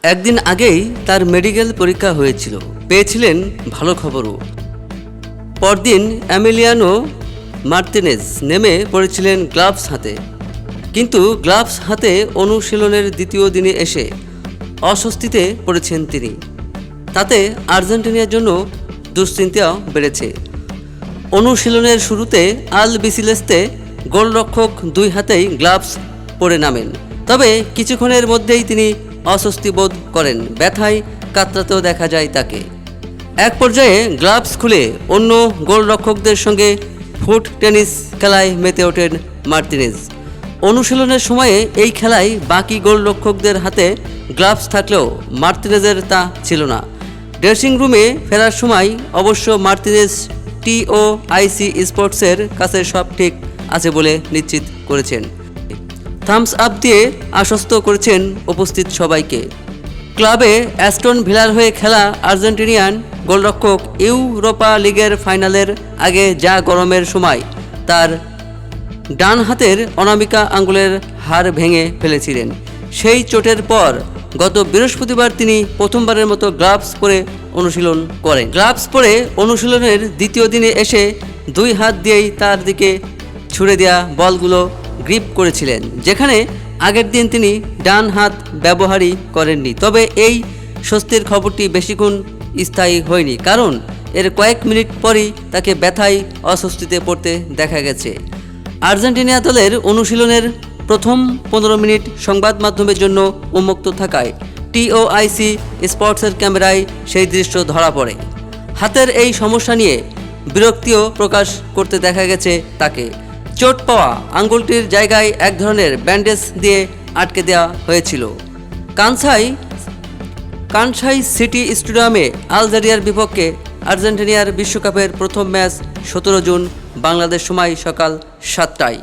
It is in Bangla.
একদিন আগেই তার মেডিকেল পরীক্ষা হয়েছিল, পেয়েছিলেন ভালো খবরও। পরদিন এমিলিয়ানো মার্তিনেজ নেমে পড়েছিলেন গ্লাভস হাতে, কিন্তু গ্লাভস হাতে অনুশীলনের দ্বিতীয় দিনে এসে অস্বস্তিতে পড়েছেন তিনি। তাতে আর্জেন্টিনার জন্য দুশ্চিন্তাও বেড়েছে। অনুশীলনের শুরুতে আল বিসিলেস্তে গোলরক্ষক দুই হাতেই গ্লাভস পরে নামেন, তবে কিছুক্ষণের মধ্যেই তিনি অস্বস্তি বোধ করেন। ব্যথায় কাতরাতেও দেখা যায় তাকে। এক পর্যায়ে গ্লাভস খুলে অন্য গোলরক্ষকদের সঙ্গে ফুট টেনিস খেলায় মেতে ওঠেন মার্তিনেজ। অনুশীলনের সময়ে এই খেলায় বাকি গোলরক্ষকদের হাতে গ্লাভস থাকলেও মার্তিনেজের তা ছিল না। ড্রেসিং রুমে ফেরার সময় অবশ্য মার্তিনেজ টিওআইসি স্পোর্টসের কাছে সব ঠিক আছে বলে নিশ্চিত করেছেন। থামস আপ দিয়ে আশ্বস্ত করেছেন উপস্থিত সবাইকে। ক্লাবে অ্যাস্টন ভিলার হয়ে খেলা আর্জেন্টিনিয়ান গোলরক্ষক ইউরোপা লিগের ফাইনালের আগে যা গরমের সময় তার ডান হাতের অনামিকা আঙ্গুলের হাড় ভেঙে ফেলেছিলেন, সেই চোটের পর গত বৃহস্পতিবার তিনি প্রথমবারের মতো গ্লাভস পরে অনুশীলন করেন। গ্লাভস পরে অনুশীলনের দ্বিতীয় দিনে এসে দুই হাত দিয়েই তার দিকে ছুড়ে দেওয়া বলগুলো গ্রিপ করেছিলেন, যেখানে আগের দিন তিনি ডান হাত ব্যবহারই করেননি। তবে এই স্বস্তির খবরটি বেশিক্ষণ স্থায়ী হয়নি, কারণ এর কয়েক মিনিট পরই তাকে ব্যথায় অস্বস্তিতে পড়তে দেখা গেছে। আর্জেন্টিনা দলের অনুশীলনের প্রথম 15 মিনিট সংবাদ মাধ্যমের জন্য উন্মুক্ত থাকায় টিওআইসি স্পোর্টসের ক্যামেরায় সেই দৃশ্য ধরা পড়ে। হাতের এই সমস্যা নিয়ে বিরক্তিও প্রকাশ করতে দেখা গেছে তাকে। চোট পাওয়া আঙ্গুলটির জায়গায় এক ধরনের ব্যান্ডেজ দিয়ে আটকে দেওয়া হয়েছিল। কানসাই সিটি স্টেডিয়ামে আলজেরিয়ার বিপক্ষে আর্জেন্টিনার বিশ্বকাপের প্রথম ম্যাচ 17 জুন বাংলাদেশ সময় সকাল 7টায়।